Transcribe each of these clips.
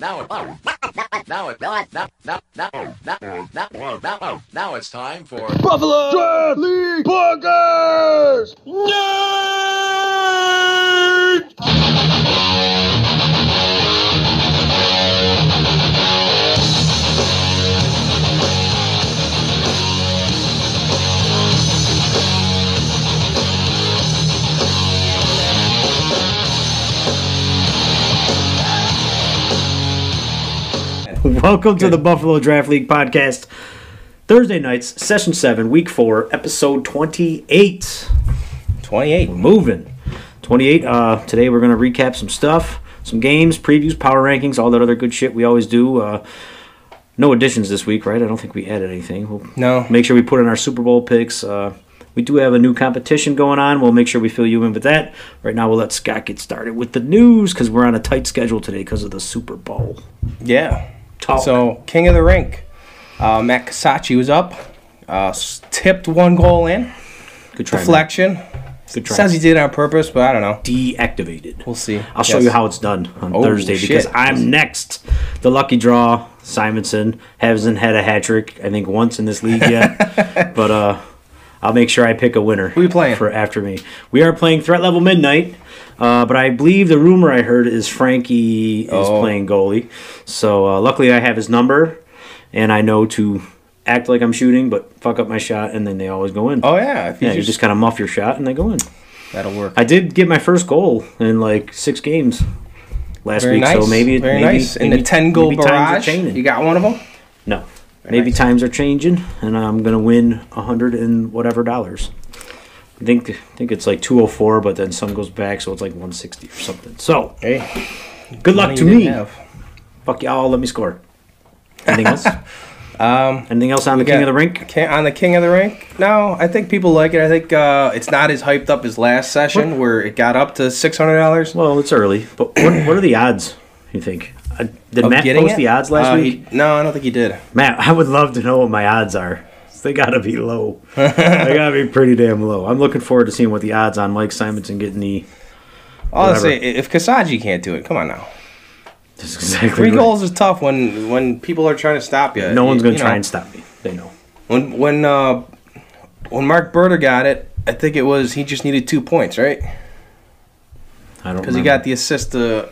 Now it's time for Buffalo Draft League Podcast! Welcome to the Buffalo Draft League Podcast. Thursday nights, Session 7, Week 4, Episode 28. 28. We're moving. 28. Today we're going to recap some stuff, some games, previews, power rankings, all that other good shit we always do. No additions this week, right? I don't think we added anything. We'll make sure we put in our Super Bowl picks. We do have a new competition going on. We'll make sure we fill you in with that. Right now, we'll let Scott get started with the news because we're on a tight schedule today because of the Super Bowl. Yeah. Talk. So, King of the Rink, Matt Casacci was up, tipped one goal in. Good try. Deflection. Good try. Says he did it on purpose, but I don't know. Deactivated. We'll see. I'll show you how it's done on Thursday because I'm next. The lucky draw, Simonson, hasn't had a hat trick, I think, once in this league yet. But I'll make sure I pick a winner. Who are you playing? For after me. We are playing Threat Level Midnight. But I believe the rumor I heard is Frankie is playing goalie. So luckily I have his number, and I know to act like I'm shooting, but fuck up my shot, and then they always go in. Oh, yeah. You just kind of muff your shot, and they go in. That'll work. I did get my first goal in like 6 games last week, nice. so maybe nice. In the 10-goal barrage, you got one of them? No. Maybe times are changing, and I'm going to win $100 and whatever dollars. I think it's like 204, but then some goes back, so it's like 160 or something. So, hey, good luck to me. Fuck y'all, let me score. Anything else? Anything else on the King of the Rink? On the King of the Rink? No, I think people like it. I think it's not as hyped up as last session where it got up to $600. Well, it's early, but what are the odds, you think? Did Matt post the odds last week? No, I don't think he did. Matt, I would love to know what my odds are. They gotta be low. They gotta be pretty damn low. I'm looking forward to seeing what the odds on Mike Simonson getting the. Honestly, if Casacci can't do it, come on now. That's exactly 3 goals is tough when people are trying to stop you. No one's gonna try and stop me. They know. When Mark Berter got it, I think it was he just needed 2 points, right? I don't because he got the assist to.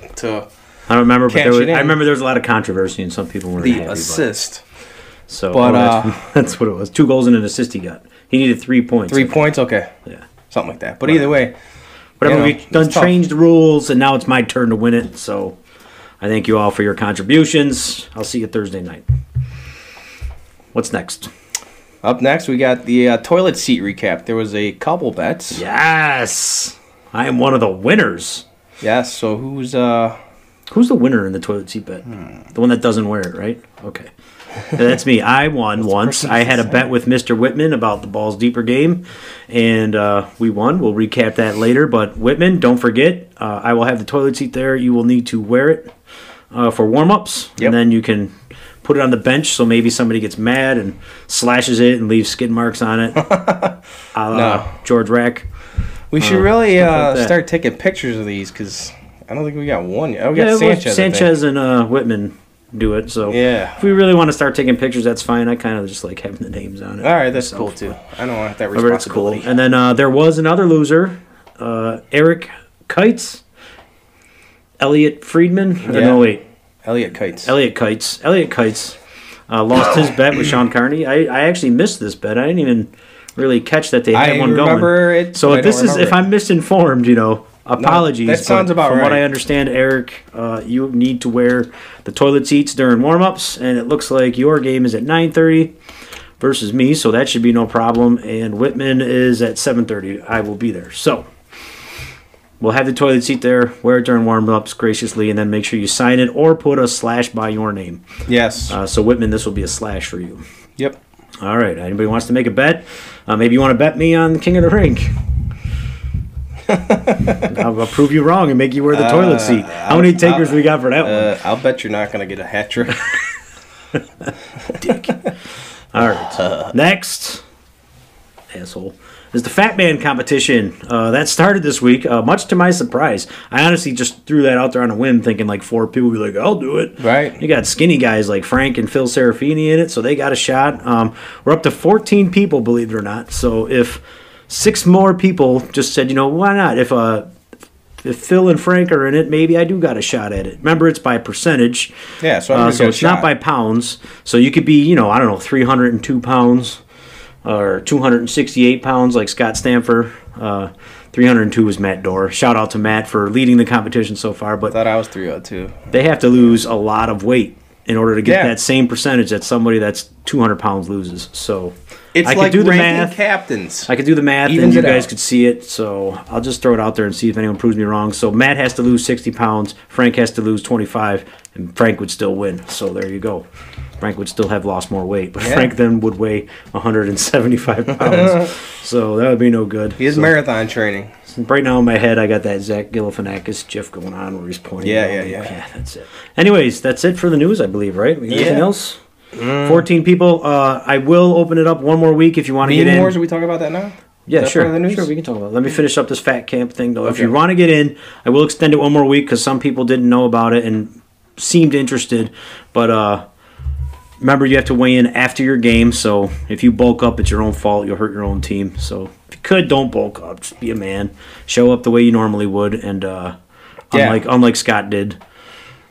I don't remember, but I remember there was a lot of controversy and some people weren't happy. The assist. So that's what it was. 2 goals and an assist he got. He needed 3 points. 3 points, okay. Yeah, something like that. But either way, whatever. We've done changed the rules, and now it's my turn to win it. So I thank you all for your contributions. I'll see you Thursday night. What's next? Up next, we got the toilet seat recap. There was a couple bets. Yes, I am one of the winners. Yes. So who's the winner in the toilet seat bet? The one that doesn't wear it, right? Okay. That's me. I won once. I had a bet with Mr. Whitman about the Balls Deeper game, and we won. We'll recap that later. But Whitman, don't forget, I will have the toilet seat there. You will need to wear it for warm-ups, and then you can put it on the bench so maybe somebody gets mad and slashes it and leaves skid marks on it. No. George Rack. We should really start taking pictures of these because I don't think we got one yet. Oh, we got Sanchez and Whitman do it. So if we really want to start taking pictures, that's fine. I kind of just like having the names on it. All right, that's cool too. I don't want that responsibility. Cool. And then there was another loser, Eric Kites, Elliot Friedman. Elliot Kites. Elliot Kites lost his bet with Sean Carney. I actually missed this bet. I didn't even really catch that they had one going. It, so if I'm misinformed, apologies. No, that sounds about right. From what I understand, Eric, you need to wear the toilet seats during warm-ups, and it looks like your game is at 9:30 versus me, so that should be no problem. And Whitman is at 7:30. I will be there. So we'll have the toilet seat there. Wear it during warm-ups graciously, and then make sure you sign it or put a slash by your name. Yes. So Whitman, this will be a slash for you. Yep. All right. Anybody wants to make a bet? Maybe you want to bet me on the King of the Rink. I'll prove you wrong and make you wear the toilet seat. How many takers we got for that one? I'll bet you're not going to get a hat trick. Dick. All right. Next. Asshole. is the Fat Man competition. That started this week, much to my surprise. I honestly just threw that out there on a whim, thinking like 4 people would be like, I'll do it. Right. You got skinny guys like Frank and Phil Serafini in it, so they got a shot. We're up to 14 people, believe it or not. So if 6 more people just said, why not? If Phil and Frank are in it, maybe I do got a shot at it. Remember, it's by percentage. Yeah, so it's not by pounds. So you could be, 302 pounds or 268 pounds like Scott Stamfer. 302 was Matt Dorr. Shout out to Matt for leading the competition so far. But I thought I was 302. They have to lose a lot of weight in order to get that same percentage that somebody that's 200 pounds loses. So it's like do the math. Captains. I could do the math, Evens and you guys could see it. So I'll just throw it out there and see if anyone proves me wrong. So Matt has to lose 60 pounds. Frank has to lose 25, and Frank would still win. So there you go. Frank would still have lost more weight, but Frank then would weigh 175 pounds. So that would be no good. He is marathon training. Right now in my head, I got that Zach Galifianakis gif going on where he's pointing. Yeah, that's it. Anyways, that's it for the news, I believe, right? Anything else? 14 people. I will open it up one more week if you want to get in. Wars, are we talking about that now? Yeah, sure. Sure, we can talk about it. Let me finish up this fat camp thing, though. Okay. If you want to get in, I will extend it one more week because some people didn't know about it and seemed interested. But remember, you have to weigh in after your game. So if you bulk up, it's your own fault. You'll hurt your own team. So if you could, don't bulk up. Just be a man. Show up the way you normally would. And unlike Scott did.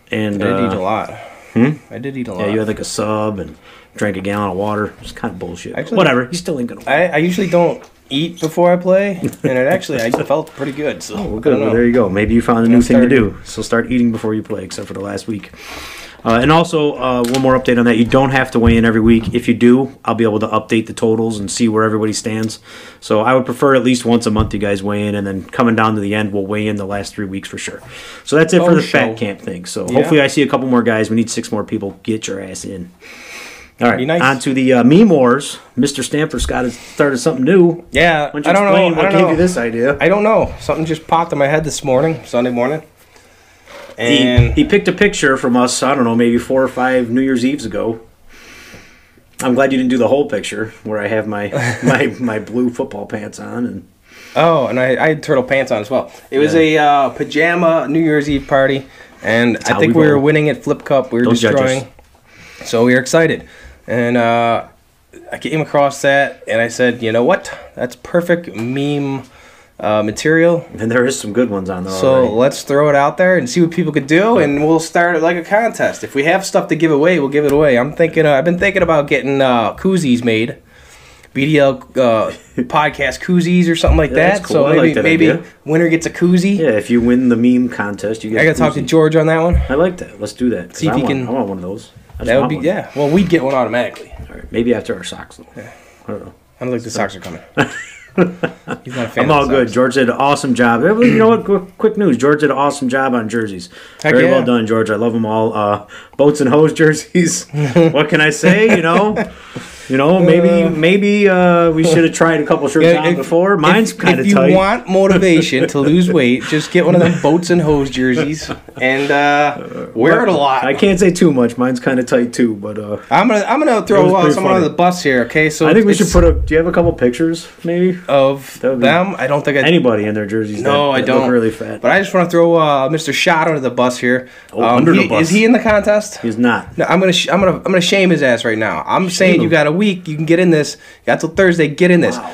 And I did eat a lot. I did eat a lot. Yeah, you had like a sub and drank a gallon of water. It's kind of bullshit. Actually, whatever. You still ain't going to win. I usually don't eat before I play. And I felt pretty good. So well, good. Well, there you go. Maybe you found a new thing to do. So start eating before you play, except for the last week. And also, one more update on that. You don't have to weigh in every week. If you do, I'll be able to update the totals and see where everybody stands. So I would prefer at least once a month you guys weigh in, and then coming down to the end, we'll weigh in the last 3 weeks for sure. So that's it for the fat camp thing. So hopefully I see a couple more guys. We need 6 more people. Get your ass in. All right, on to the meme wars. Mr. Stamford Scott has started something new. Yeah, Why don't you explain what gave you this idea? I don't know. Something just popped in my head this morning, Sunday morning. And he picked a picture from us, I don't know, maybe 4 or 5 New Year's Eves ago. I'm glad you didn't do the whole picture where I have my my blue football pants on. And I had turtle pants on as well. It was a pajama New Year's Eve party, and I think we were winning at Flip Cup. We were destroying. So we were excited. And I came across that, and I said, you know what? That's perfect meme material. And there is some good ones on there already. Let's throw it out there and see what people could do, and we'll start it like a contest. If we have stuff to give away, we'll give it away. I've been thinking about getting koozies made, BDL podcast koozies or something like that. Cool. So maybe winner gets a koozie. Yeah, if you win the meme contest, you get. I gotta talk to George on that one. I like that. Let's do that. See if he can. I want one of those. That would be Well, we'd get one automatically. All right, maybe after our socks though. Yeah. I don't know. I don't think the socks are coming. He's not a fan. I'm all good. George did an awesome job. You know what? Quick news. George did an awesome job on jerseys. Very well done, George. I love them all. Boats and hose jerseys. What can I say? Maybe we should have tried a couple shirts on before. Mine's kind of tight. If you want motivation to lose weight, just get one of them boats and hose jerseys and wear it a lot. I can't say too much. Mine's kind of tight too, but I'm gonna throw someone on the bus here. Okay, so I think we should put do you have a couple pictures maybe of them? I don't think anybody in their jerseys. No, I don't. Look really fat. But I just want to throw Mr. Shot under the bus here. Under the bus. Is he in the contest? He's not. No, I'm gonna shame his ass right now. I'm saying you got a week. You can get in this. You got till Thursday. Get in this. Wow.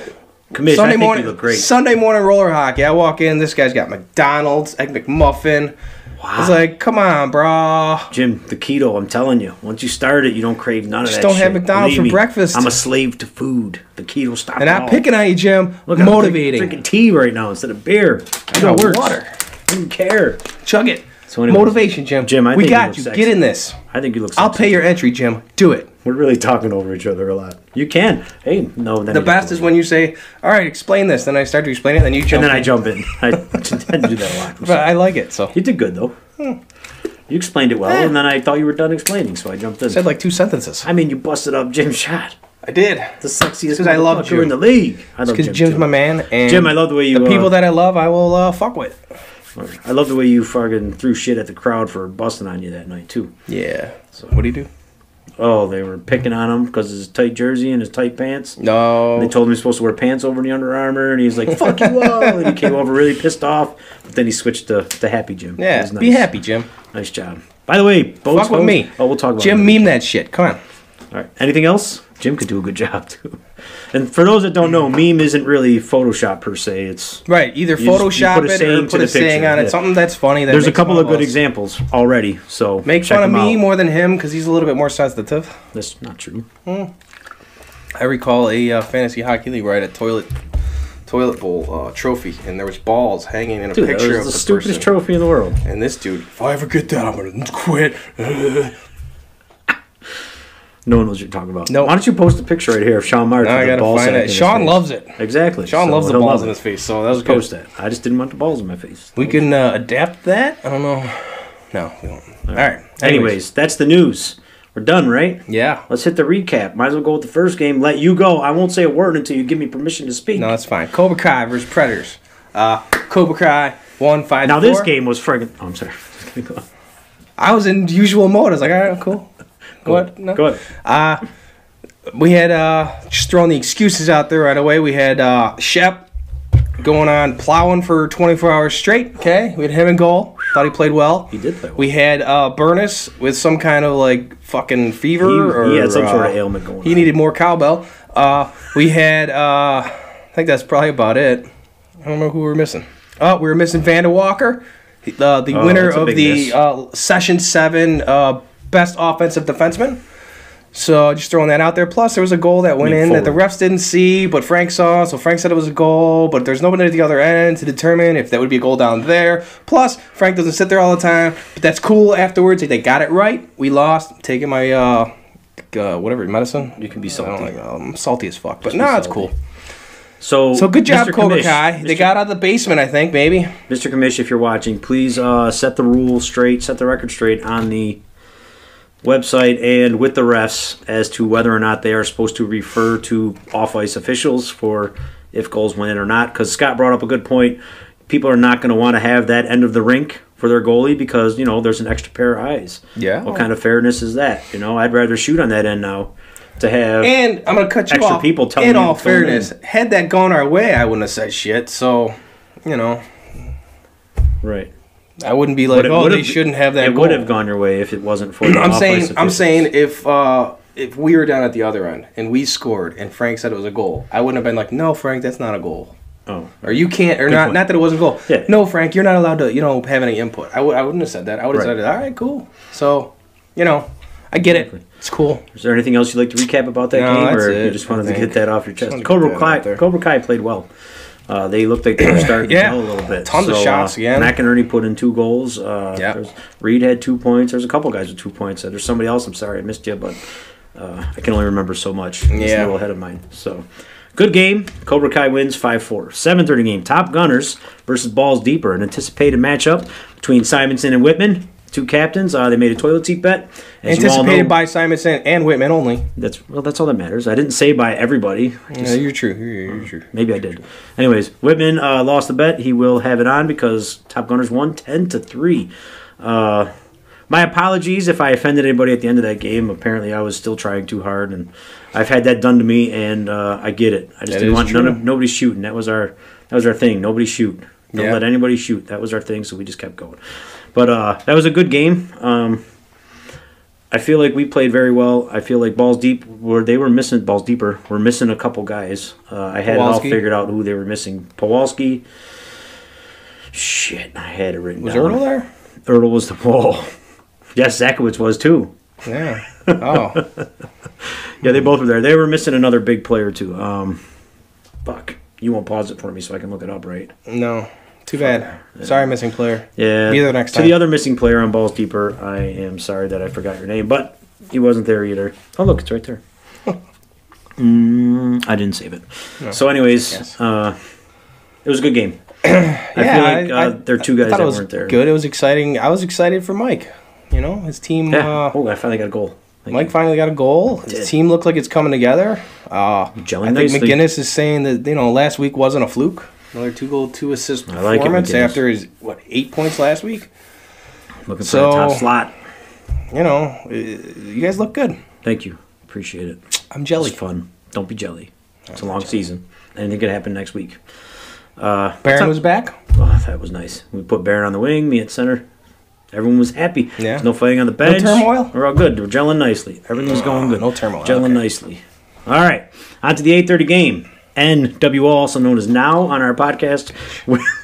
Commission, Sunday morning, you look great. Sunday morning roller hockey. I walk in. This guy's got McDonald's, Egg McMuffin. Wow. I was like, come on, bro. Jim, the keto, I'm telling you. Once you start it, you don't crave none of that shit. Just don't have McDonald's for breakfast. I'm a slave to food. The keto stop. And I'm picking on you, Jim. Look, motivating. I'm drinking tea right now instead of beer. I got water. I don't care. Chug it. So anyways, motivation, Jim. We got you. Get in this. I think you look sexy. I'll pay your entry, Jim. Do it. We're really talking over each other a lot. You can. Hey, no. The best is when you say, all right, explain this. Then I start to explain it, then you jump in. And then I jump in. I tend to do that a lot. But I like it, so. You did good, though. You explained it well, and then I thought you were done explaining, so I jumped in. I said like 2 sentences. I mean, you busted up Jim Shot. I did. The sexiest because I love Jim in the league. Because Jim's my man. And Jim, I love the way you... The people that I love, I will fuck with. I love the way you fucking threw shit at the crowd for busting on you that night, too. Yeah. So what do you do? Oh, they were picking on him because of his tight jersey and his tight pants. No. And they told him he was supposed to wear pants over the Under Armour, and he's like, fuck you all. And he came over really pissed off, but then he switched to Happy Jim. Yeah, nice. be happy, Jim. Nice job. By the way, fuck with me. Oh, we'll talk about Jim, meme that shit. Come on. All right. Anything else? Jim could do a good job, too. And for those that don't know, meme isn't really Photoshop per se. It's right. Either Photoshop it or put a saying on it. Something that's funny. There's a couple of good examples already. So make fun of me more than him because he's a little bit more sensitive. That's not true. I recall a fantasy hockey league where I had a toilet bowl trophy, and there was balls hanging in a picture of the person. That was the stupidest trophy in the world. And this dude, if I ever get that, I'm gonna quit. No one knows what you're talking about. No. Why don't you post a picture right here of Sean Martin? I gotta find it. Sean loves it. Exactly. Sean loves the balls in his face, so that was good. Post that. I just didn't want the balls in my face. We can adapt that. I don't know. No, we won't. All right. Anyways, that's the news. We're done, right? Yeah. Let's hit the recap. Might as well go with the first game. Let you go. I won't say a word until you give me permission to speak. No, that's fine. Cobra Kai versus Predators. Cobra Kai won 5-4. Now this game was friggin'. Oh, I'm sorry. I was in usual mode. I was like, all right, cool. What? No. Go ahead. We had just throwing the excuses out there right away. We had Shep going on plowing for 24 hours straight. Okay, we had him in goal. Thought he played well. He did play well. We had Burness with some kind of like fucking fever. He had some sort of ailment going on. He needed more cowbell. We had I think that's probably about it. I don't know who we were missing. Oh, we were missing Vander Walker, the winner of the Session 7 Best Offensive Defenseman. So just throwing that out there. Plus, there was a goal that went in that the refs didn't see, but Frank saw. So Frank said it was a goal, but there's nobody at the other end to determine if that would be a goal down there. Plus, Frank doesn't sit there all the time, but that's cool afterwards. If they got it right, we lost. I'm taking my whatever medicine. You can be salty. I'm salty as fuck, but no, it's cool. So good job, Cobra Kai. They got out of the basement, I think, maybe. Mr. Commish, if you're watching, please set the rules straight, set the record straight on the website and with the refs as to whether or not they are supposed to refer to off-ice officials for if goals went in or not. Because Scott brought up a good point. People are not going to want to have that end of the rink for their goalie because, you know, there's an extra pair of eyes. Yeah. What kind of fairness is that? You know, I'd rather shoot on that end now to have and I'm going to cut you extra off. People telling in you all fairness, had that gone our way, I wouldn't have said shit. So, you know. Right. I wouldn't be like, they shouldn't have that. It would have gone your way if it wasn't for the I'm saying if we were down at the other end and we scored and Frank said it was a goal, I wouldn't have been like, no, Frank, that's not a goal. Oh. Or you can't, or not. Point. Not that it wasn't a goal. Yeah. No, Frank, you're not allowed to, have any input. I wouldn't have said that. I would have said, all right, cool. So, I get it. It's cool. Is there anything else you'd like to recap about that game, or you just wanted to get that off your chest? Cobra Kai played well. They looked like they were starting to go a little bit. Tons of shots again. McInerney put in 2 goals. Reed had 2 points. There's a couple guys with 2 points. There's somebody else. I'm sorry I missed you, but I can only remember so much. It's a little ahead of mine. So, good game. Cobra Kai wins 5-4. 7:30 game. Top Gunners versus Balls Deeper. An anticipated matchup between Simonson and Whitman. 2 captains. They made a toilet seat bet. As anticipated by Simonson and Whitman only. That's all that matters. I didn't say by everybody. No, you're true. You're true. Maybe I did. Anyways, Whitman lost the bet. He will have it on because Top Gunners won 10-3. My apologies if I offended anybody at the end of that game. Apparently, I was still trying too hard, and I've had that done to me, and I get it. I just didn't want nobody shooting. That was our thing. Nobody shoot. Don't let anybody shoot. That was our thing, so we just kept going. But that was a good game. I feel like we played very well. I feel like Balls Deeper were missing a couple guys. I had it all figured out who they were missing. Pawalski. Shit, I had it written down. Was Ertl there? Ertl was the wall. Yes, Zakowicz was too. Yeah. Oh. Yeah, they both were there. They were missing another big player too. Fuck. You won't pause it for me so I can look it up, right? No. Too bad. Yeah. Sorry, missing player. Yeah. Be there next time. To the other missing player on Balls Deeper, I am sorry that I forgot your name, but he wasn't there either. Oh, look, it's right there. I didn't save it. No. So, anyways, it was a good game. I feel like there are 2 guys that weren't there. Good. It was exciting. I was excited for Mike. His team. Yeah. I finally got a goal. Mike finally got a goal. His team looked like it's coming together. I think McGinnis is saying that last week wasn't a fluke. Another 2-goal, 2-assist performance after his 8 points last week. Looking for the top slot. you know, you guys look good. Thank you. Appreciate it. I'm jelly. It's fun. Don't be jelly. It's a long season. Anything could happen next week. Barron was back. Oh, that was nice. We put Barron on the wing, me at center. Everyone was happy. Yeah. There's no fighting on the bench. No turmoil? We're all good. We're gelling nicely. Everything's going good. No turmoil. Gelling nicely. All right. On to the 8:30 game. NWO, also known as Now on our podcast.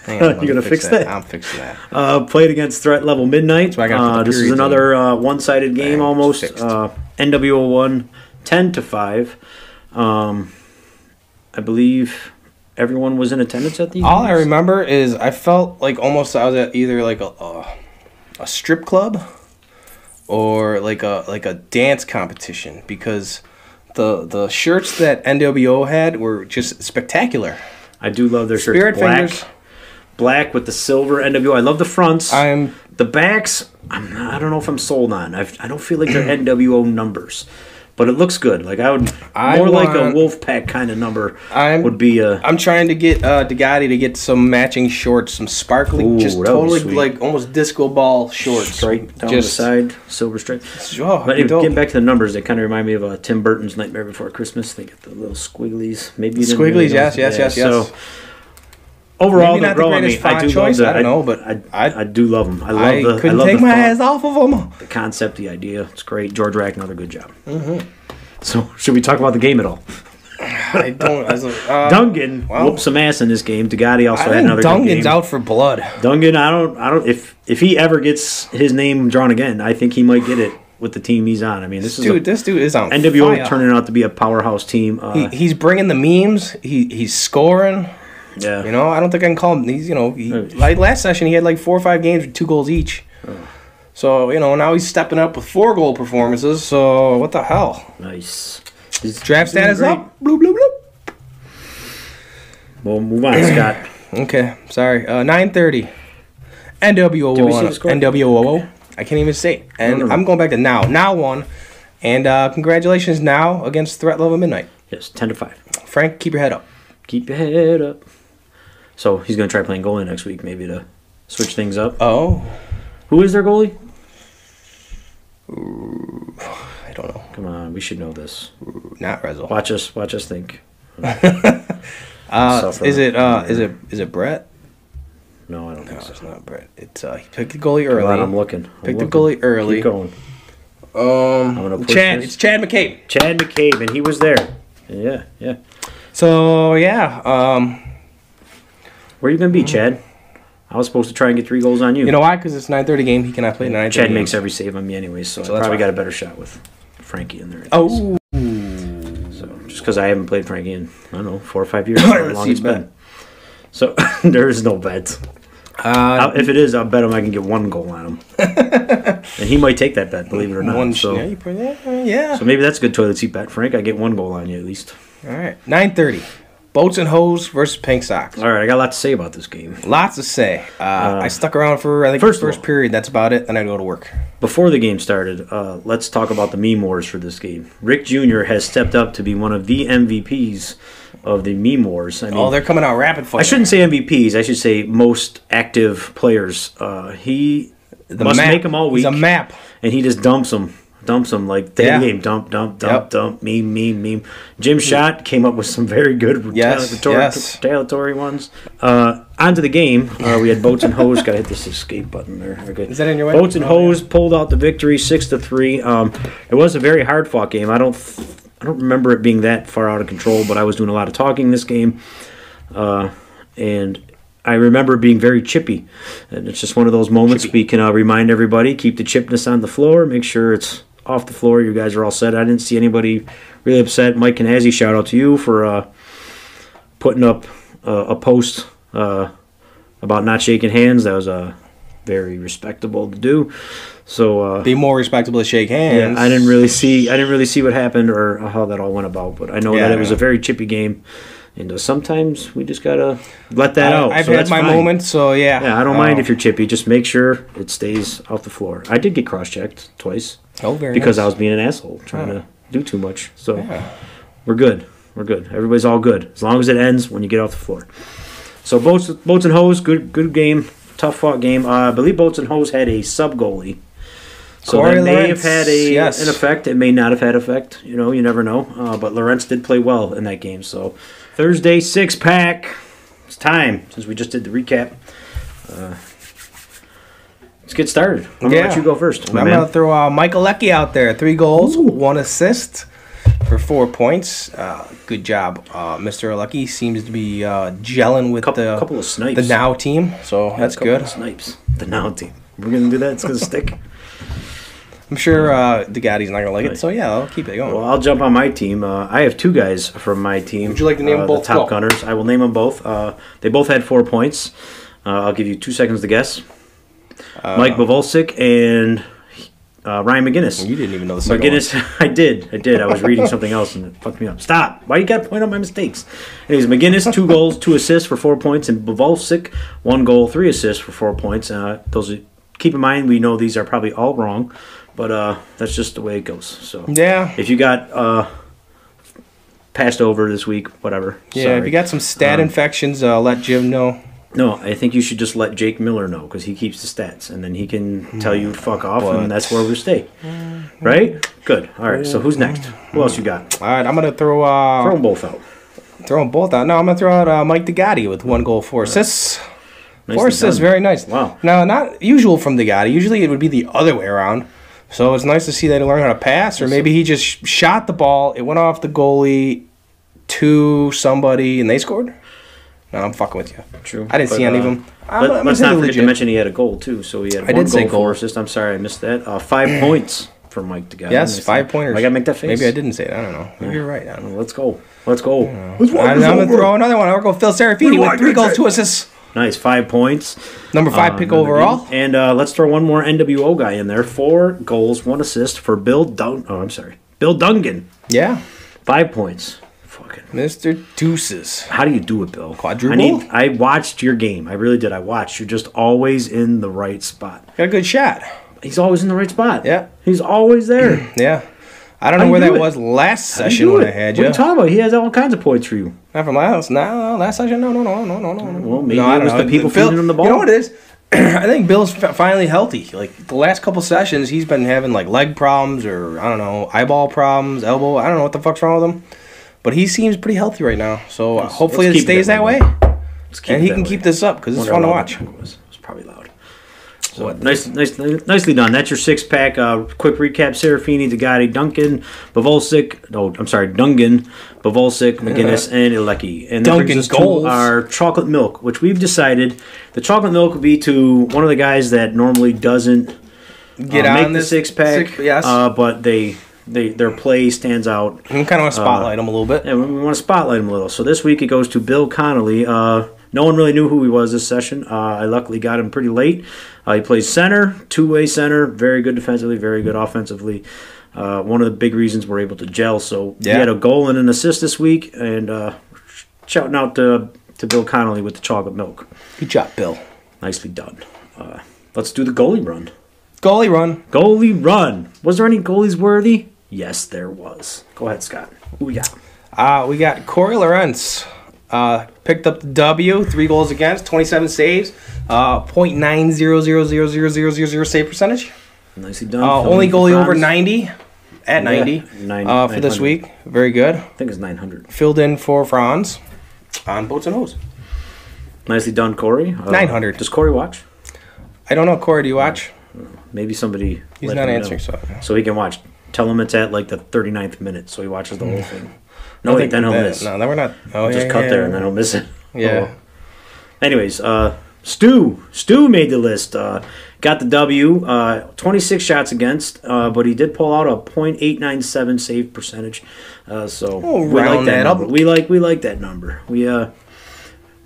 Hang on, You going to fix that? I'm fixing that. Played against Threat Level Midnight. So I gotta put the this is periods another one-sided game almost. fixed. NWO won 10-5. I believe everyone was in attendance at these All I games. remember is I felt like almost I was at either like a strip club or like a dance competition because the shirts that NWO had were just spectacular. I do love their shirts. Spirit Black, Fingers. black with the silver NWO. I love the fronts. I'm The backs, I don't know if I'm sold on. I don't feel like they're NWO numbers, but it looks good. Like like a Wolfpack kind of number would be a. I'm trying to get Degatti to get some matching shorts, some sparkly, Ooh, just that would be totally sweet. like almost disco ball shorts. Stripe down just the side, silver stripe. Oh, But anyway, dope. getting back to the numbers, they kind of remind me of Tim Burton's Nightmare Before Christmas. They get the little squigglies. Maybe you didn't Squigglies, really know. yes. So overall, Maybe they're not the growing me. greatest I font do choice, love I don't know, but I do love them. I I love couldn't the take my thought, eyes off of them. the concept, the idea. It's great. George Rack, another good job. Mm-hmm. So should we talk about the game at all? I don't. Dungan whooped some ass in this game. Degatti also I had think another good Dungan's game. out for blood. Dungan, I don't. If he ever gets his name drawn again, I think he might get it with the team he's on. I mean, this dude is on NWO fire. turning out to be a powerhouse team. He's bringing the memes. He's scoring. Yeah, You know, I don't think I can call him. He's like last session he had like 4 or 5 games with 2 goals each. So now he's stepping up with 4 goal performances. So what the hell? nice. Draft status great. up. Bloop bloop bloop. Well, move on, Scott. Okay, sorry. 9:30. NWO Did we see won. the score? NWO. I can't even say it. And No. I'm going back to now. Now won. And congratulations now against Threat Level Midnight. Yes, 10-5. Frank, keep your head up. Keep your head up. So he's gonna try playing goalie next week, maybe to switch things up. Oh, Who is their goalie? I don't know. Come on, we should know this. Not Rezo. Watch us think. Is it Brett? No, I don't No, think so. it's not Brett. It's he picked the goalie Come early. on, I'm looking. Picked the goalie early. Keep going. I'm gonna push Chad. this. It's Chad McCabe. Chad McCabe, and he was there. Yeah. So yeah, Where you gonna be, Chad? I was supposed to try and get 3 goals on you. you know why? Because it's 9:30 game. He cannot play 9:30. Chad game. makes every save on me anyways, so I that's probably fine. got a better shot with Frankie in there. Oh, So just because I haven't played Frankie in, I don't know, 4 or 5 years, how long see it's bet. been. So there is no bet. If it is, I'll bet him I can get 1 goal on him. And he might take that bet, believe it or not. yeah. So maybe that's a good toilet seat bet, Frank. I get 1 goal on you at least. All right, 9:30. Boats and Hose versus Pink Sox. All right, I got a lot to say about this game. Lots to say. I stuck around for I think first the of first all- period. That's about it. Then I go to work. Before the game started, let's talk about the meme wars for this game. Rick Jr. has stepped up to be one of the MVPs of the meme wars. I mean, They're coming out rapid fire. I shouldn't say MVPs. I should say most active players. He must make them all week, He's a map. and he just dumps them like day Yeah. game. Dump, Yep. meme. Jim Schott came up with some very good Yes. retaliatory ones. On to the game. We had Boats and Hose. Got to hit this escape button there. Okay. Is that in your way? Boats and Hose pulled out the victory 6-3. It was a very hard fought game. I don't remember it being that far out of control, but I was doing a lot of talking this game, and I remember it being very chippy. And it's just one of those moments we can remind everybody, keep the chipness on the floor, make sure it's off the floor. You guys are all set. I didn't see anybody really upset. Mike Canazzi, shout out to you for putting up a post about not shaking hands. That was very respectable to do. So Be more respectable to shake hands. yeah, I didn't really see what happened or how that all went about, but I know that it was a very chippy game, and sometimes we just gotta let that out. I've So had that's my fine. moments, so yeah. Yeah, I don't mind if you're chippy. Just make sure it stays off the floor. I did get cross-checked twice Oh, very because nice. I was being an asshole trying to do too much. So Yeah. we're good. We're good. Everybody's all good as long as it ends when you get off the floor. So Boats and Hose, good game, tough fought game. I believe Boats and Hose had a sub goalie. So Corey that may Lawrence, have had yes. an effect. It may not have had effect. You know, you never know. But Lawrence did play well in that game. So Thursday 6-pack. It's time, since we just did the recap. Let's get started. I'm going to let you go first. I'm going to throw Michael Leckie out there. 3 goals, 1 assist for 4 points. Good job. Mr. Leckie seems to be gelling with couple of snipes. the Now team. So that's good. Of snipes. The Now team. We're going to do that. It's going to stick. I'm sure DeGatti's not going to like it. So, yeah, I'll keep it going. Well, I'll jump on my team. I have 2 guys from my team. Would you like to name them both? The top gunners. I will name them both. They both had 4 points. I'll give you 2 seconds to guess. Mike Bovolsic and Ryan McGinnis. You didn't even know the second McGinnis, one. I did. I was reading something else and it fucked me up. Stop. Why you got to point out my mistakes? Anyways, McGinnis, 2 goals, 2 assists for 4 points, and Bovolsic, 1 goal, 3 assists for 4 points. Keep in mind, we know these are probably all wrong, but that's just the way it goes. So yeah, if you got passed over this week, whatever. Yeah, sorry. If you got some stat infections, let Jim know. No, I think you should just let Jake Miller know because he keeps the stats, and then he can tell you to fuck off, and that's where we stay. Right? Good. All right. So who's next? Who else you got? All right, I'm gonna throw them both out. Throw them both out. No, I'm gonna throw out Mike DeGatti with 1 goal, 4 assists. 4 assists, very nice. Wow. Now, not usual from DeGatti. Usually it would be the other way around. So it's nice to see that he learned how to pass, or maybe he just shot the ball, it went off the goalie to somebody, and they scored. No, I'm fucking with you. True. I didn't see any of them. Let's not forget to mention he had a goal, too. So he had 1 goal, 4 assists. I'm sorry, I missed that. 5 points for Mike DeGatti. Yes, 5 pointers. I got to make that face. Maybe I didn't say it. I don't know. Maybe you're right. I don't know. Let's go. I'm going to throw another one. I'm going to go Phil Serafini with 3 goals, 2 assists. Nice, 5 points. Number 5 pick overall. And let's throw one more NWO guy in there. 4 goals, 1 assist for Bill Dungan. Yeah. 5 points. Fucking Mr. Deuces. How do you do it, Bill? Quadruple? I watched your game. I really did. I watched. You're just always in the right spot. Got a good shot. He's always in the right spot. Yeah. He's always there. Yeah. I don't know where that was last session when I had you. What are you talking about? He has all kinds of points for you. Not from last. No, last session. No. Well, maybe it was the people feeding him the ball. You know what it is? I think Bill's finally healthy. Like the last couple sessions, he's been having like leg problems or I don't know, eyeball problems, elbow. I don't know what the fuck's wrong with him, but he seems pretty healthy right now. So hopefully it stays that way, and he can keep this up because it's fun to watch. It was probably loud. So nicely done. That's your 6-pack. Quick recap: Serafini, DeGatti, Dungan, Bovolsic, McGinnis, and Ilecki. And that brings us to our chocolate milk, which we've decided the chocolate milk would be to one of the guys that normally doesn't make the 6-pack. Yes. But their play stands out. We kind of want to spotlight them a little bit. Yeah, we want to spotlight them a little. So this week it goes to Bill Connolly. No one really knew who he was this session. I luckily got him pretty late. He plays center, 2-way center, very good defensively, very good offensively. One of the big reasons we're able to gel. So he had a goal and an assist this week, and shouting out to Bill Connolly with the chocolate milk. Good job, Bill. Nicely done. Let's do the goalie run. Goalie run. Was there any goalies worthy? Yes, there was. Go ahead, Scott. Who we got? We got Corey Lawrence. Picked up the W, 3 goals against, 27 saves, .9000000 save percentage. Nicely done. Only goalie over 90, at 90 for this week. Very good. I think it's 900. Filled in for Franz on Boats and Hose. Nicely done, Corey. 900. Does Corey watch? I don't know. Corey, do you watch? Maybe somebody. He's not answering, so he can watch. Tell him it's at like the 39th minute, so he watches the whole thing. No, wait, then he'll miss. No, then we're not. Oh, just cut there, and then he'll miss it. Yeah. Oh. Anyways, Stu made the list. Got the W. 26 shots against, but he did pull out a .897 save percentage. So we like that number. We like that number. We have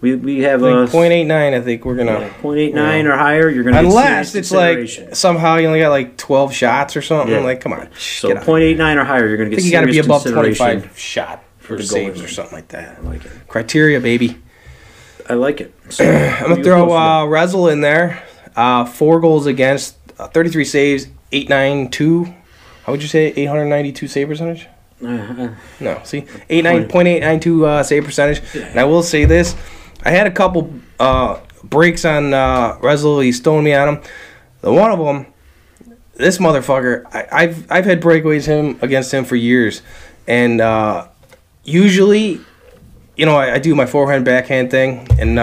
a .89. I think we're gonna .89 or higher. You're gonna unless it's like somehow you only got like 12 shots or something. Yeah. Like, come on. So .89 or higher, you're gonna get. I think you got to be above 25 shot for saves or something like that. I like it. Criteria, baby. I like it. So, I'm gonna throw Rezel in there. 4 goals against, 33 saves, 892. How would you say 892 save percentage? No, see, 8.892 save percentage. And I will say this: I had a couple breaks on Rezel. He's throwing me at him. The one of them, this motherfucker, I've had breakaways against him for years, and usually, you know, I do my forehand backhand thing, and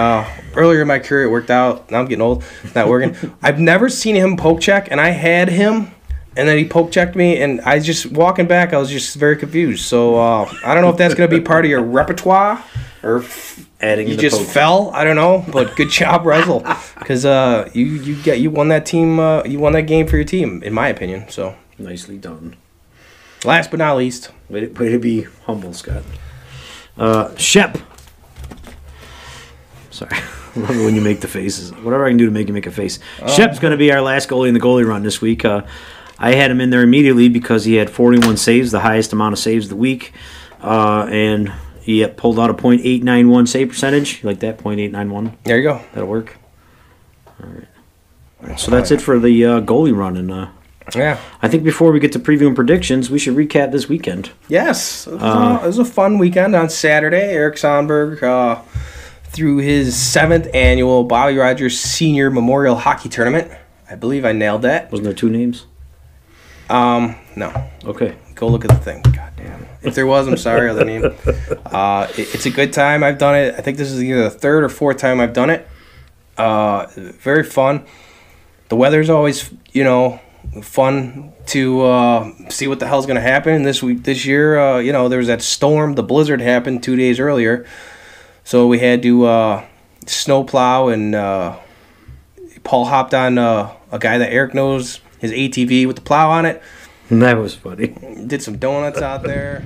earlier in my career it worked out. Now I'm getting old, it's not working. I've never seen him poke check, and I had him, and then he poke checked me, and I just walking back, I was just very confused. So I don't know if that's gonna be part of your repertoire or adding. You just fell. I don't know, but good job, Russell, because you won that team. You won that game for your team, in my opinion. So nicely done. Last but not least, way to be humble, Scott. Shep. Sorry, I love it when you make the faces. Whatever I can do to make you make a face. Shep's going to be our last goalie in the goalie run this week. I had him in there immediately because he had 41 saves, the highest amount of saves of the week, and he pulled out a .891 save percentage. You like that? .891. There you go. That'll work. All right. So that's it for the goalie run, and yeah, I think before we get to previewing predictions, we should recap this weekend. Yes, it was a fun weekend on Saturday. Eric Sonberg threw his 7th annual Bobby Rogers Senior Memorial Hockey Tournament. I believe I nailed that. Wasn't there 2 names? No. Okay. Go look at the thing. God damn. If there was, I'm sorry, other name. It's a good time. I've done it. I think this is either the 3rd or 4th time I've done it. Very fun. The weather's always, you know, fun to see what the hell's going to happen. And this year, you know, there was that storm. The blizzard happened 2 days earlier. So we had to snow plow, and Paul hopped on a guy that Eric knows, his ATV with the plow on it. That was funny. Did some donuts out there.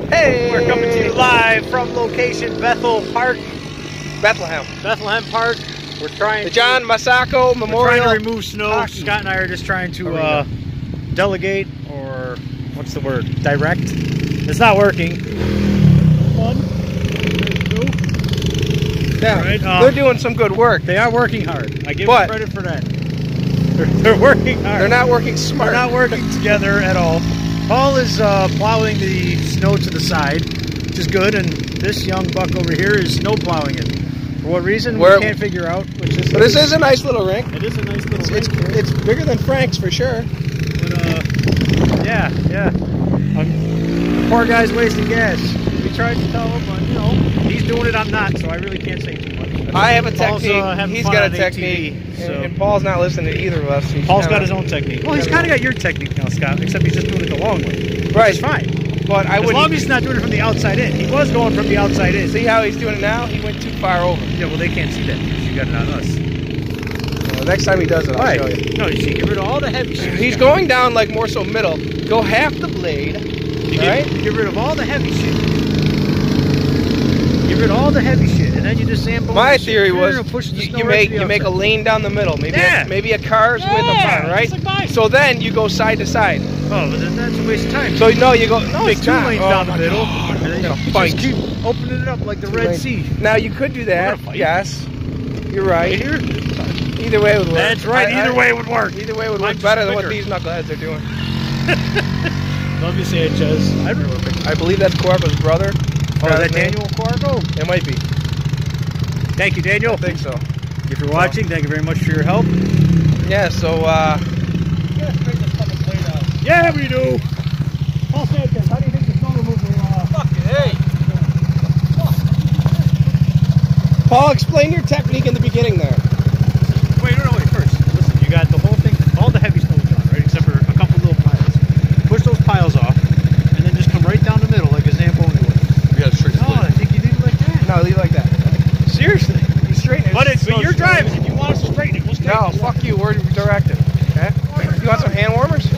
Hey! We're coming to you live from location Bethlehem Park. We're trying the John Masako Memorial. We're trying to remove snow. Scott and I are just trying to delegate, or what's the word? Direct. It's not working. Yeah, right, they're doing some good work. They are working hard. I give them credit for that. They're working hard. They're not working smart. They're not working together at all. Paul is plowing the snow to the side, which is good, and this young buck over here is snow plowing it. For what reason, we can't figure out. But this is a nice little rink. It is a nice little rink. It's bigger than Frank's for sure. But, yeah. The poor guy's wasting gas. We tried to tell him, but, you know, he's doing it, I'm not, so I really can't say too much. I have a Paul's, technique. He's got a technique. And Paul's not listening to either of us. Paul's got his own technique. Well, he's kind of got your technique now, Scott, except he's just doing it the long way. Right. Which is fine. But as long as he's not doing it from the outside in. He was going from the outside in. See how he's doing it now? He went too far over. Yeah, well, they can't see that because you got it on us. Well, next time he does it, I'll show you. No, you see, get rid of all the heavy shit. He's going down like more so middle. Go half the blade. Get rid of all the heavy shit. Get rid of all the heavy shit, and then you just sandbone. My theory was you make a lane down the middle. Maybe a car's width apart, right? Like so then you go side to side. Oh, but then that's a waste of time. So no, you go no, make it's 2 not. lanes down the middle, and then you fight. just keep opening it up like the Red Sea. Now you could do that. Yes, you're right. Right here? Either way would work. That's right. Either way would work. Either way would work better than what these knuckleheads are doing. Love you, Sanchez. I believe that's Corco's brother. Oh, is that Daniel Corco? It might be. Thank you, Daniel. I think so. If you're watching, thank you very much for your help. Yeah, so, yeah, we do. Paul Sanchez, how do you think the snow removal, Fucking hey. Paul, explain your technique in the beginning there. Wait, first. Listen, you got the whole thing, all the heavy snow gone, right? Except for a couple little piles. Push those piles off, and then just come right down the middle like a Zamboni would. You gotta straighten it. No, I think you leave it like that. No, leave it like that. Seriously. You straighten it. But you're driving. If you want us to straighten it, we'll straighten it. No, fuck you. We're directing. Okay? You want some hand warmers?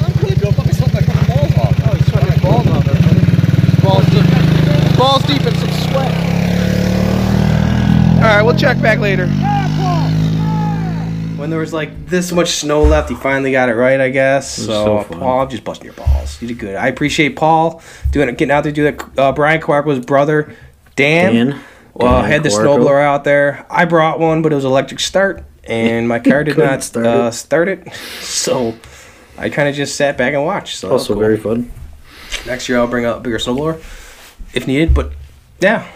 Fucking sweat like balls off. Oh, he's sweating his balls off there. Balls deep in some sweat. Alright, we'll check back later. When there was like this much snow left, he finally got it right, I guess. So Paul, I'm just busting your balls. You did good. I appreciate Paul getting out there to do that. Brian Corco's brother, Dan had the snowblower out there. I brought one, but it was electric start, and my car did not start it. So I kind of just sat back and watched. So also very fun. Next year I'll bring out a bigger snowblower if needed. But yeah,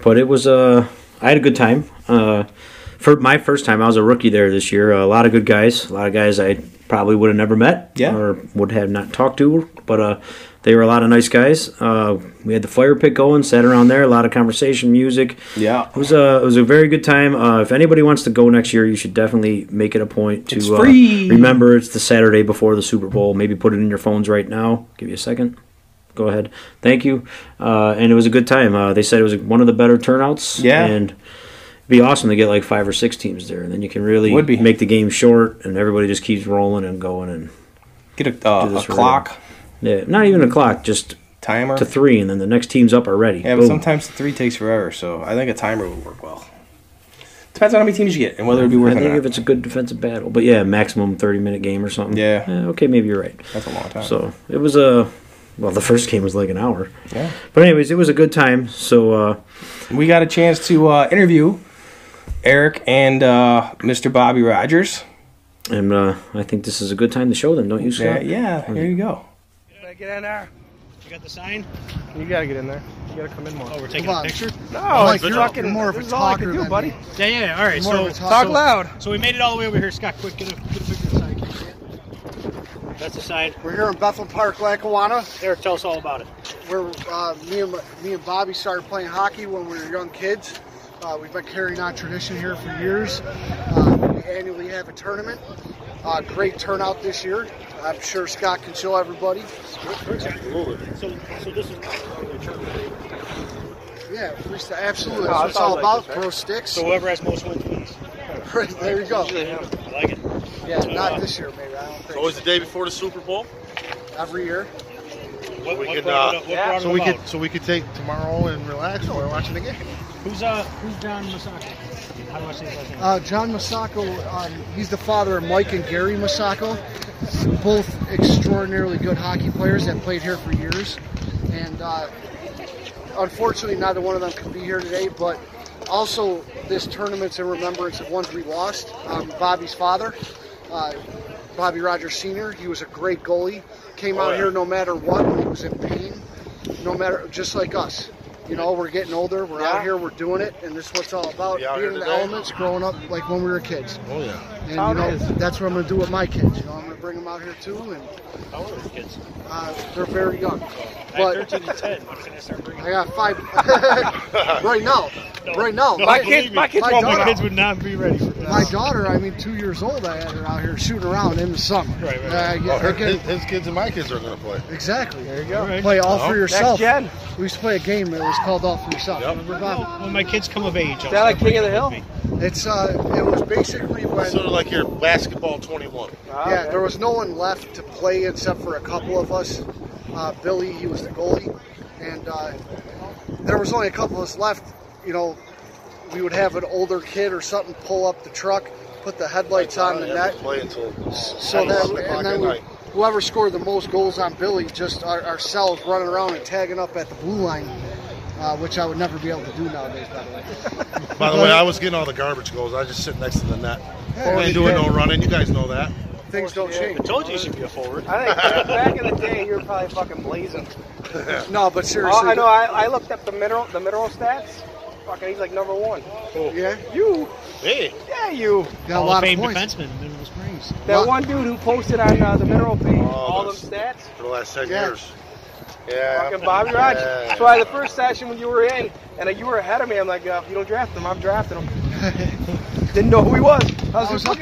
but it was I had a good time. for my first time, I was a rookie there this year. A lot of good guys. A lot of guys I probably would have never met or would have not talked to. But they were a lot of nice guys. We had the fire pit going, sat around there, a lot of conversation, music. Yeah. It was a very good time. If anybody wants to go next year, you should definitely make it a point to it's free. Remember, it's the Saturday before the Super Bowl. Maybe put it in your phones right now. Give you a second. Go ahead. Thank you. And it was a good time. They said it was one of the better turnouts. Yeah. And it'd be awesome to get like 5 or 6 teams there. And then you can really make the game short and everybody just keeps rolling and going. And get a clock. Yeah, not even a clock, just timer to 3, and then the next teams up are ready. Yeah, but sometimes 3 takes forever, so I think a timer would work well. Depends on how many teams you get and whether it'd be worth it. I think if it's a good defensive battle, but yeah, maximum 30-minute game or something. Yeah. Okay, maybe you're right. That's a long time. So it was the first game was like an hour. Yeah. But anyways, it was a good time. So we got a chance to interview Eric and Mr. Bobby Rogers. And I think this is a good time to show them, don't you, Scott? Yeah, here you go. Get in there. You got the sign? You gotta get in there. You gotta come in more. Oh, we're taking a picture? No, it's fucking more of a talker, do, buddy. Yeah. All right. So talk loud. So we made it all the way over here. Scott, quick, get a picture of the sign. Can you see it? That's the sign. We're here in Bethel Park, Lackawanna. Eric, tell us all about it. Where me and Bobby started playing hockey when we were young kids. We've been carrying on tradition here for years. We annually have a tournament. Great turnout this year. I'm sure Scott can show everybody. Absolutely. So this is yeah, absolutely. That's what it's all about. Throw sticks. So whoever has most wins wins. Right, there you go. I like it. Yeah, not this year, maybe. I don't think. So always the day before the Super Bowl. Every year. What brought So we could take tomorrow and relax while we're watching the game. Who's John Masako? How do I say his last name? John Masako, he's the father of Mike and Gary Masako, both extraordinarily good hockey players that played here for years. And unfortunately, neither one of them can be here today, but also this tournament's in remembrance of ones we lost. Bobby's father, Bobby Rogers Sr., he was a great goalie, came out here no matter what, when he was in pain, no matter, just like us. You know, we're getting older, we're out here, we're doing it, and this is what it's all about, being in the elements, growing up like when we were kids. Oh, yeah. And, you know, that's what I'm going to do with my kids. You know, I'm going to bring them out here, too. And how old are the kids? They're very young. But 13 and 10. When can I start bringing I got 5 right now. Right now. My kids would not be ready for this. My daughter, 2 years old, I had her out here shooting around in the summer. Right. His kids and my kids are going to play. Exactly. There you go. Right. Play all for yourself. Next gen. We used to play a game that was called All for Yourself. Yep. Remember, Bob? When my kids come of age, Is that like King of the Hill? It's it was basically when Sort of like your basketball 21. yeah, there was no one left to play except for a couple of us. Billy, he was the goalie, and there was only a couple of us left. You know, we would have an older kid or something pull up the truck, put the headlights on the net, Play until so that and then whoever scored the most goals on Billy, just ourselves running around and tagging up at the blue line. Which I would never be able to do nowadays, by the way. By the way, I was getting all the garbage goals. I just sit next to the net. I ain't doing no running. You guys know that. Things don't change. I told you you should be a forward. I think back in the day, you were probably fucking blazing. No, but seriously. Oh, I know. I looked up the mineral stats. Fucking, he's like number 1. Yeah. You. Hey. Yeah, you. Got a Hall lot of of Fame points. defenseman in Mineral Springs. That one dude who posted on the mineral page all them stats. For the last 10 Yeah. years. Yeah. Fucking Bobby Rogers. That's why the first session when you were in, and you were ahead of me, I'm like, if you don't draft him, I'm drafting him. Didn't know who he was. I was up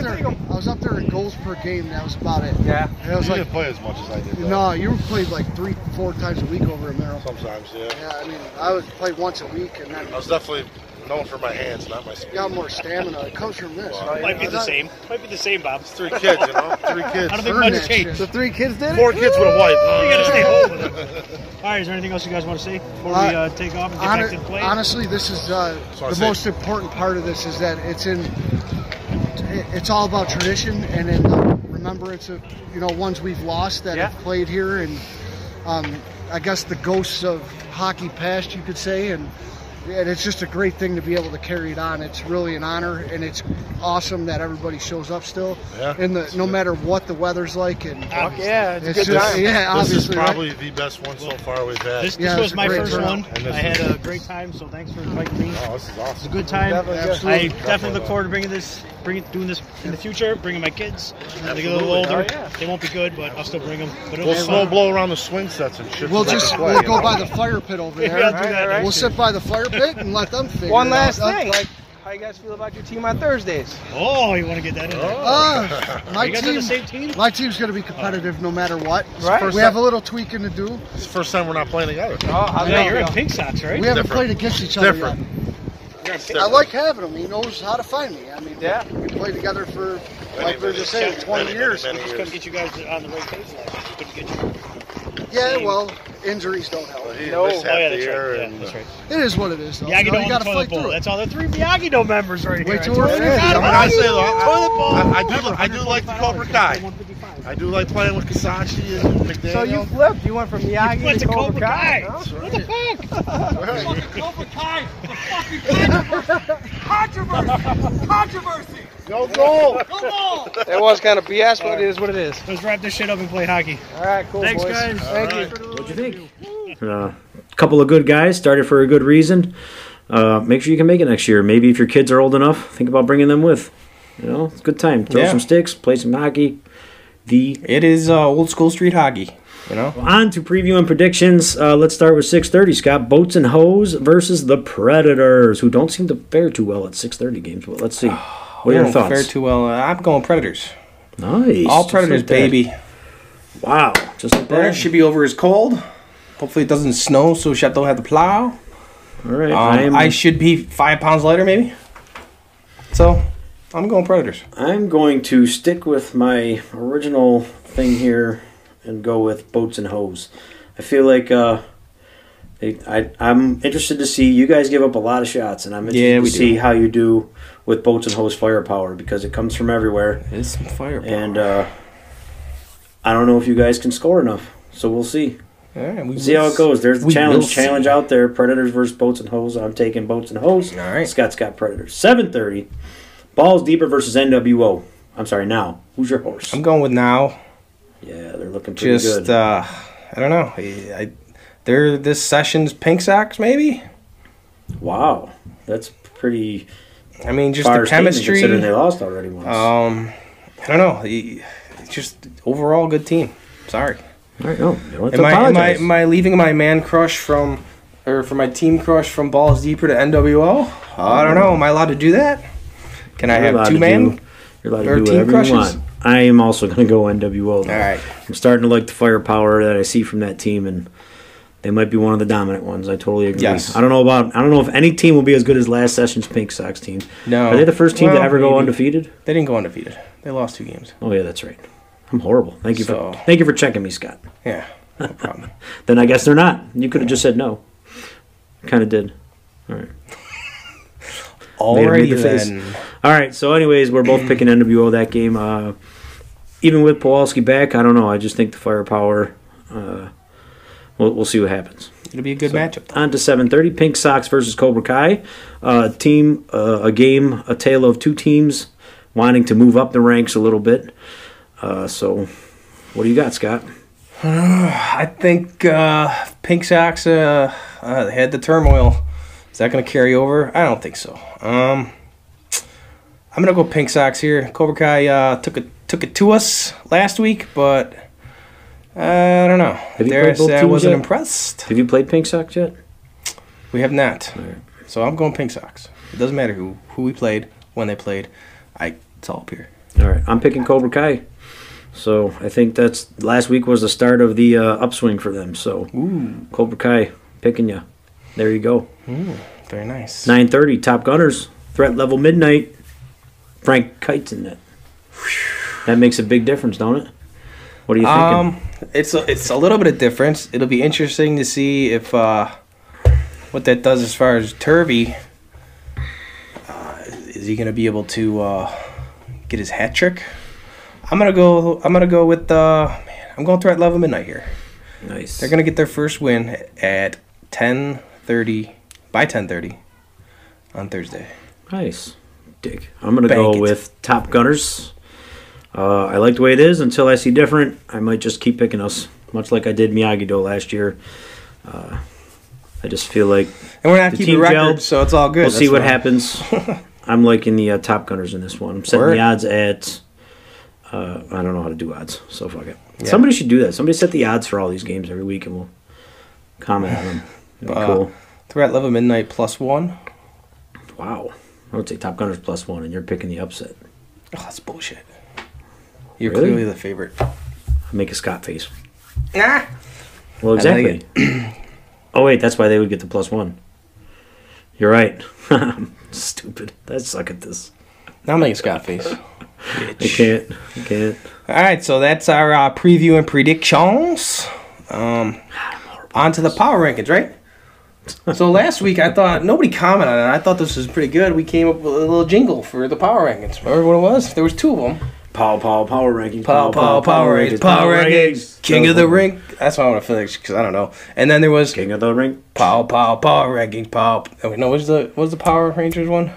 there in goals per game. That was about it. Yeah. And it was You like, didn't play as much as I did, though. no, you played like 3-4 times a week over in Merrill. Sometimes, yeah. Yeah, I would play once a week, and then I was definitely known for my hands, not my speed. got more stamina. It comes from this. Well, Might be the same. Might be the same, Bob. 3 kids, you know? 3 kids. I don't think Earn much that changed. shit. The 3 kids did it? 4 kids with a wife. You gotta stay home with it. All right, is there anything else you guys want to say before we take off and get back to the play? Honestly, this is the most important part of this is that it's all about tradition and in the remembrance of ones we've lost that have played here, and I guess the ghosts of hockey past, you could say, and it's just a great thing to be able to carry it on. It's really an honor, and it's awesome that everybody shows up still. Yeah. No matter what the weather's like. And yeah, it's a good just, time. Yeah, obviously. This is probably the best one so far we've had. This was my first one. And I had a great time, so thanks for inviting me. Oh, this is awesome. It's a good time. Absolutely. I definitely look forward to doing this in the future, bringing my kids. When they get a little older, they won't be good, but I'll still bring them. But We'll slow blow around the swing sets and shit. We'll go by the fire pit over there. I'll do that. We'll sit by the fire pit and let them figure One it last out. thing, how you guys feel about your team on Thursdays? Oh, you want to get that in there? My you guys on the same team? My team's going to be competitive no matter what. Right. We have a little tweaking to do. It's the first time we're not playing together. You're in Pink Sox, right? We haven't played against each other yet. Different. I like having him. He knows how to find me. I mean, Yeah. we played together for, like we were just saying, 20 years. We just couldn't get you guys on the right page. Couldn't get you. Yeah, well, injuries don't help. He Oh, missed half yeah, the that's year. right. Yeah, And, that's right. It is what it is, though. Miyagi-Do you on got the to toilet fight bowl. through it. That's all the 3 Miyagi-Do members right here. Wait till we're finished. I mean, I say though, I I do like the Cobra Kai. I do like playing with Kasachi and McDaniel. So you flipped. You went from Miyagi went to to Cobra Kai. Kai. Huh? What the fuck? Cobra Kai, the fucking controversy! Controversy! Go goal! Go ball! That was kind of BS, but it is what it is. Let's wrap this shit up and play hockey. All right, cool, Thanks, boys. guys. Thank you. What'd you think? A couple of good guys, started for a good reason. Make sure you can make it next year. Maybe if your kids are old enough, think about bringing them with. You know, it's a good time. Throw some sticks, play some hockey. It is old school street hockey, you know. On to preview and predictions. Let's start with 6:30. Scott, Boats and Hose versus the Predators, who don't seem to fare too well at 6:30 games. But let's see. What are your thoughts? Fare too well. I'm going Predators. Nice. All Predators, like that. baby. Wow. Just like Burn that. should be over as cold. Hopefully it doesn't snow, so Chateau don't have to plow. All right. I should be 5 pounds lighter, maybe. So, I'm going Predators. I'm going to stick with my original thing here and go with Boats and Hose. I feel like I'm interested to see you guys give up a lot of shots, and I'm interested to see how you do with Boats and Hose firepower because it comes from everywhere. It is some firepower. And I don't know if you guys can score enough, so we'll see. All right, See how it goes. There's the challenge see. out there. Predators versus Boats and Hose. I'm taking Boats and Hose. All right. Scott's got Predators. 7:30. Balls Deeper versus NWO. I'm sorry, Now. Who's your horse? I'm going with Now. Yeah, they're looking pretty good. I don't know. They're this session's Pink Sox, maybe? Wow. That's pretty I mean, just far the statement chemistry. considering they lost already once. I don't know. It's just overall good team. Sorry. All right, no. You don't have to Am apologize. I leaving my man crush for my team crush from Balls Deeper to NWO? I don't know. Am I allowed to do that? Can I have two man? You're allowed or to do team whatever you crushes? want. I am also going to go NWO. Though. All right. I'm starting to like the firepower that I see from that team, and they might be one of the dominant ones. I totally agree. Yes. I don't know if any team will be as good as last session's Pink Sox team. No. Are they the first team to ever go maybe. undefeated? They didn't go undefeated. They lost 2 games. Oh yeah, that's right. I'm horrible. Thank you for checking me, Scott. Yeah, no problem. Then I guess they're not. You could have just said no. Kind of did. All right. Alrighty Made the face. then. All right. So, anyways, we're both picking NWO that game. Even with Pawalski back, I don't know. I just think the firepower. We'll see what happens. It'll be a good matchup. On to 7:30. Pink Sox versus Cobra Kai. A tale of two teams wanting to move up the ranks a little bit. So, what do you got, Scott? I think Pink Sox had the turmoil. Is that going to carry over? I don't think so. I'm going to go Pink Sox here. Cobra Kai took it to us last week, but I don't know. Have you played both I teams wasn't yet? impressed. Have you played Pink Sox yet? We have not. Right. So I'm going Pink Sox. It doesn't matter who we played, when they played. It's all up here. All right. I'm picking Cobra Kai. So I think that's last week was the start of the upswing for them. So Cobra Kai picking you. There you go. Very nice. 9:30 Top Gunners threat level midnight. Frank Kite's in it. That makes a big difference, don't it? What are you thinking? It's a little bit of difference. It'll be interesting to see if what that does as far as Turvey. Is he going to be able to get his hat trick? I'm gonna go with I'm going threat level midnight here. Nice. They're gonna get their first win at 10:30 by 10:30 on Thursday. Nice. Dig. I'm going to go with Top Gunners. I like the way it is until I see different. I might just keep picking us, much like I did Miyagi-Do last year. I just feel like and we're not keeping records, so it's all good. We'll see what happens. I'm liking the Top Gunners in this one. I'm setting the odds at... I don't know how to do odds, so fuck it. Yeah. Somebody should do that. Somebody set the odds for all these games every week, and we'll comment on them. That'd be cool. Threat level midnight +1. Wow. I would say Top Gunners +1, and you're picking the upset. Oh, that's bullshit. You're clearly the favorite. I'll make a Scott face. Ah! Well, exactly. Oh, wait, that's why they would get the +1. You're right. Stupid. I suck at this. I'll make a Scott face. I can't. All right, so that's our preview and predictions. On to the power rankings, right? So last week, I thought, nobody commented on it. I thought this was pretty good. We came up with a little jingle for the power rankings. Remember what it was? There was 2 of them. Power rankings. Power rankings. King of the ring. That's what I want to finish, because I don't know. And then there was... King of the ring. Power rankings. Oh, wait, no, what was the Power Rangers one?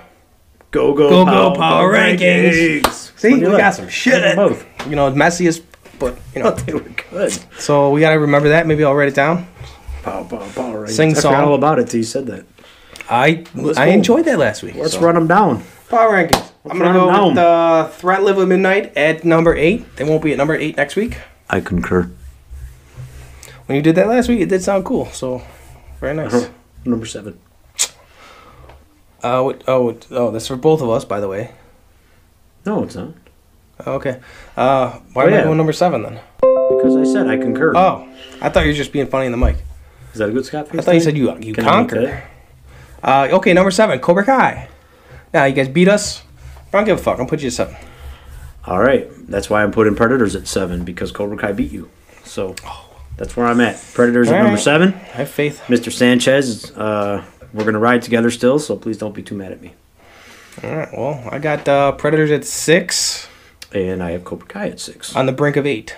Go, power rankings. See, we got some shit. Both. You know, messiest, but, you know. They were good. So we got to remember that. Maybe I'll write it down. Power rankings. Sing song. I forgot all about it till you said that. I enjoyed that last week. Let's run them down. Power rankings. I'm going to go with Threat Live at Midnight at number 8. They won't be at number 8 next week. I concur. When you did that last week, it did sound cool. So, very nice. Number 7. That's for both of us, by the way. No, it's not. Okay. Why am I going number 7 then? Because I said I concur. Oh, I thought you were just being funny in the mic. Is that a good Scott face? I thought you said you conquer. Okay, number 7, Cobra Kai. Now, you guys beat us. I don't give a fuck. I'll put you at 7. All right. That's why I'm putting Predators at 7, because Cobra Kai beat you. So that's where I'm at. Predators at number 7. I have faith. Mr. Sanchez, we're going to ride together still, so please don't be too mad at me. All right. Well, I got Predators at 6. And I have Cobra Kai at 6. On the brink of 8.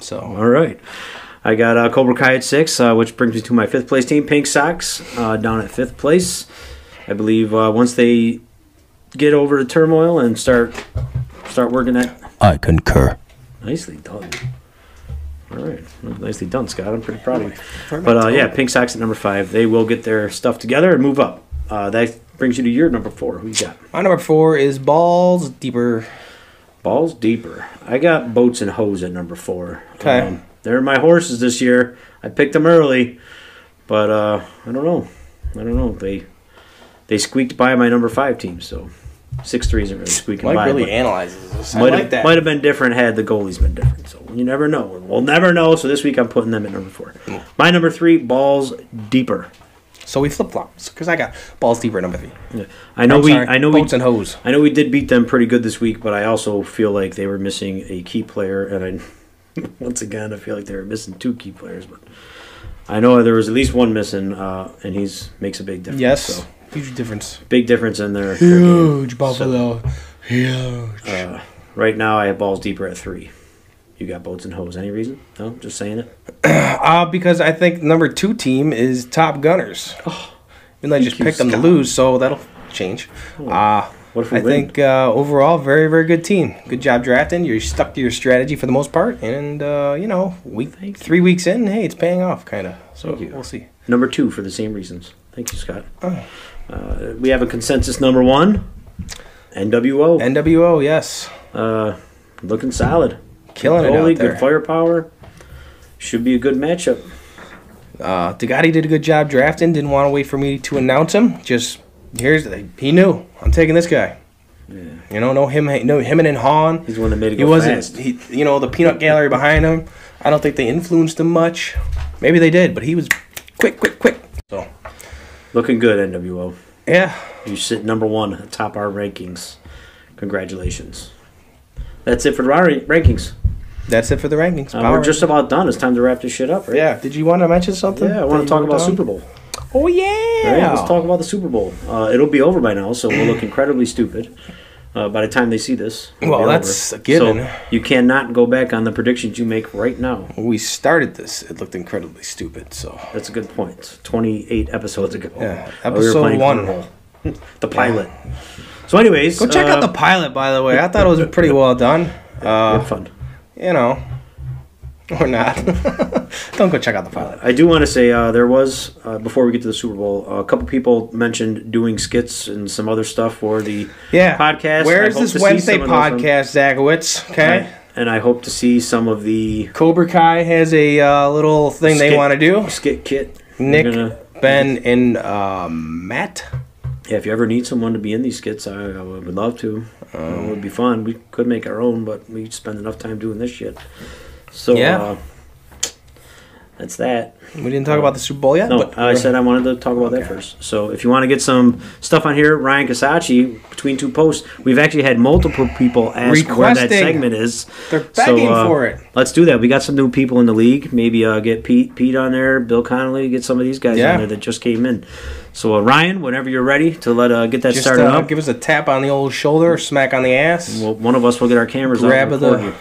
So. All right. I got Cobra Kai at 6, which brings me to my 5th place team, Pink Sox, down at 5th place. I believe once they get over the turmoil and start working that. I concur. Nicely done. All right. Nicely done, Scott. I'm pretty proud of you. But, yeah, Pink Sox at number 5. They will get their stuff together and move up. That brings you to your number 4. Who you got? My number 4 is Balls Deeper. Balls Deeper. I got Boats and Hose at number 4. Okay. They're my horses this year. I picked them early. But, I don't know. They squeaked by my number 5 team, so 6-3 isn't really squeaking by. Mike really analyzes this. I like that. Might have been different had the goalies been different. So you never know. We'll never know. So this week I'm putting them at number 4. My number 3, Balls Deeper. So we flip flops because I got Balls Deeper at number 3. Yeah. I know Boats and Hose. I know we did beat them pretty good this week, but I also feel like they were missing a key player, and once again I feel like they were missing 2 key players. But I know there was at least one missing, and makes a big difference. Yes. So. Huge difference. Big difference in their huge game. Buffalo. So, huge. Right now, I have Balls Deeper at 3. You got Boats and Hose. Any reason? No, just saying it. Because I think number 2 team is Top Gunners. And I just picked them to lose, so that'll change. What if we win? Think overall, very, very good team. Good job drafting. You're stuck to your strategy for the most part, and 3 weeks in, hey, it's paying off, kind of. So we'll see. Number 2 for the same reasons. Thank you, Scott. We have a consensus number 1. NWO. NWO, yes. Looking solid. Killing it out there. Good firepower. Should be a good matchup. Degatti did a good job drafting. Didn't want to wait for me to announce him. He knew. I'm taking this guy. Yeah. No him and Hahn. He's the one that made it go fast. The peanut gallery behind him. I don't think they influenced him much. Maybe they did, but he was quick. So. Looking good, NWO. Yeah. You sit number 1 atop our rankings. Congratulations. That's it for the rankings. That's it for the rankings. We're just about done. It's time to wrap this shit up, right? Yeah. Did you want to mention something? Yeah, I want to talk about Super Bowl. Oh, yeah. All right, let's talk about the Super Bowl. It'll be over by now, so we'll look incredibly stupid. by the time they see this. Well, that's a given. So you cannot go back on the predictions you make right now. When we started this, it looked incredibly stupid. So that's a good point. 28 episodes ago. Yeah, episode 1. The pilot. Yeah. So anyways. Go check out the pilot, by the way. I thought it was pretty well done. Good fun. You know. Or not. Don't go check out the pilot. I do want to say there was, before we get to the Super Bowl, a couple people mentioned doing skits and some other stuff for the podcast. Where's this Wednesday podcast, Zachowitz? Okay. And I hope to see some of the... Cobra Kai has a little thing they want to do. Skit kit. Nick, Ben, and Matt. Yeah, if you ever need someone to be in these skits, I would love to. It would be fun. We could make our own, but we spend enough time doing this shit. So, that's that. We didn't talk about the Super Bowl yet? No, but I said I wanted to talk about that first. So, if you want to get some stuff on here, Ryan Casaci, between two posts, we've actually had multiple people ask where that segment is. They're begging for it. Let's do that. We got some new people in the league. Maybe get Pete on there, Bill Connolly, get some of these guys on there that just came in. So, Ryan, whenever you're ready to get that started up. Give us a tap on the old shoulder, smack on the ass. Well, one of us will get our cameras out and record you.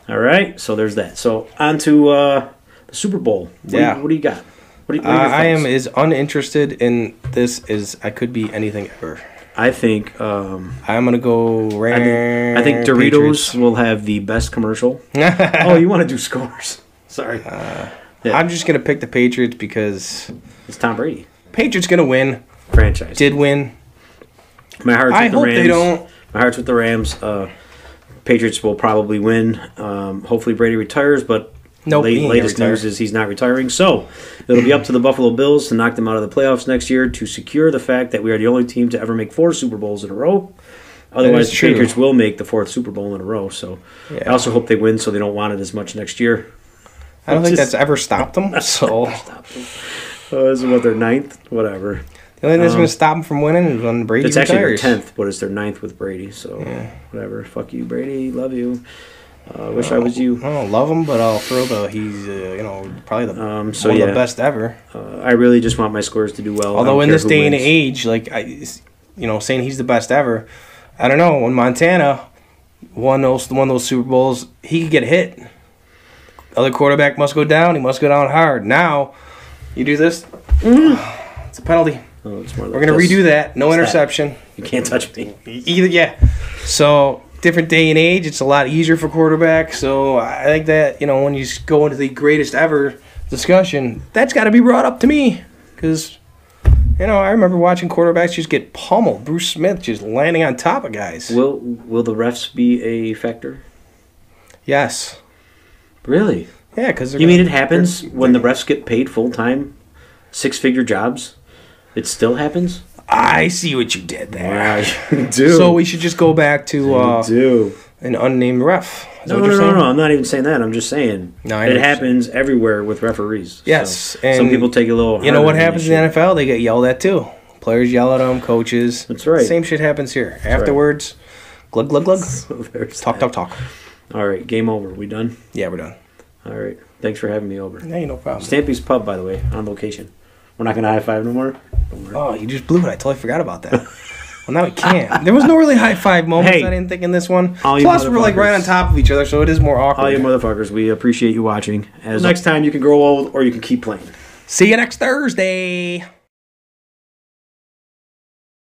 All right, so there's that. So on to the Super Bowl. What do you got? I am as uninterested in this as I could be anything ever. I think I'm gonna go. I think Doritos Patriots will have the best commercial. Oh, you want to do scores? Sorry. I'm just gonna pick the Patriots because it's Tom Brady. Patriots gonna win. Franchise did win. My heart's with the Rams. They don't. My heart's with the Rams. Patriots will probably win. Hopefully Brady retires, but latest news is he's not retiring. So it'll be up to the Buffalo Bills to knock them out of the playoffs next year to secure the fact that we are the only team to ever make 4 Super Bowls in a row. Otherwise, the Patriots will make the 4th Super Bowl in a row. So I also hope they win so they don't want it as much next year. I don't think that's ever stopped them. So this is what, their 9th? Whatever. The only thing that's going to stop them from winning is when Brady retires. It's actually their 10th, but it's their 9th with Brady. So whatever. Fuck you, Brady. Love you. Wish I was you. I don't love him, but I'll throw he's probably one of the best ever. I really just want my scores to do well. Although in this day and age, saying he's the best ever, I don't know. When Montana won those Super Bowls, he could get hit. Other quarterback must go down. He must go down hard. Now, you do this, it's a penalty. Oh, it's more like we're gonna redo that. No interception. You can't touch me. So different day and age. It's a lot easier for quarterbacks. So I think that when you go into the greatest ever discussion, that's got to be brought up to me because I remember watching quarterbacks just get pummeled. Bruce Smith just landing on top of guys. Will the refs be a factor? Yes. Really? Yeah, because you mean it happens when the refs get paid full time, 6-figure jobs? It still happens? I see what you did there. Yeah, you do. So we should just go back to an unnamed ref. No. I'm not even saying that. I'm just saying it happens everywhere with referees. Yes. So and some people take a little. You know what happens in the NFL? They get yelled at too. Players yell at them. Coaches. That's right. Same shit happens here. Afterwards, glug glug glug. So talk. All right, game over. We done? Yeah, we're done. All right. Thanks for having me over. Hey, no problem. Stampy's Pub, by the way, on location. We're not going to high five no more. Oh, you just blew it. I totally forgot about that. Well, now we can't. There was no really high five moments, I didn't think, in this one. Plus, we're right on top of each other, so it is more awkward. All you motherfuckers, we appreciate you watching. Next time, you can grow old or you can keep playing. See you next Thursday.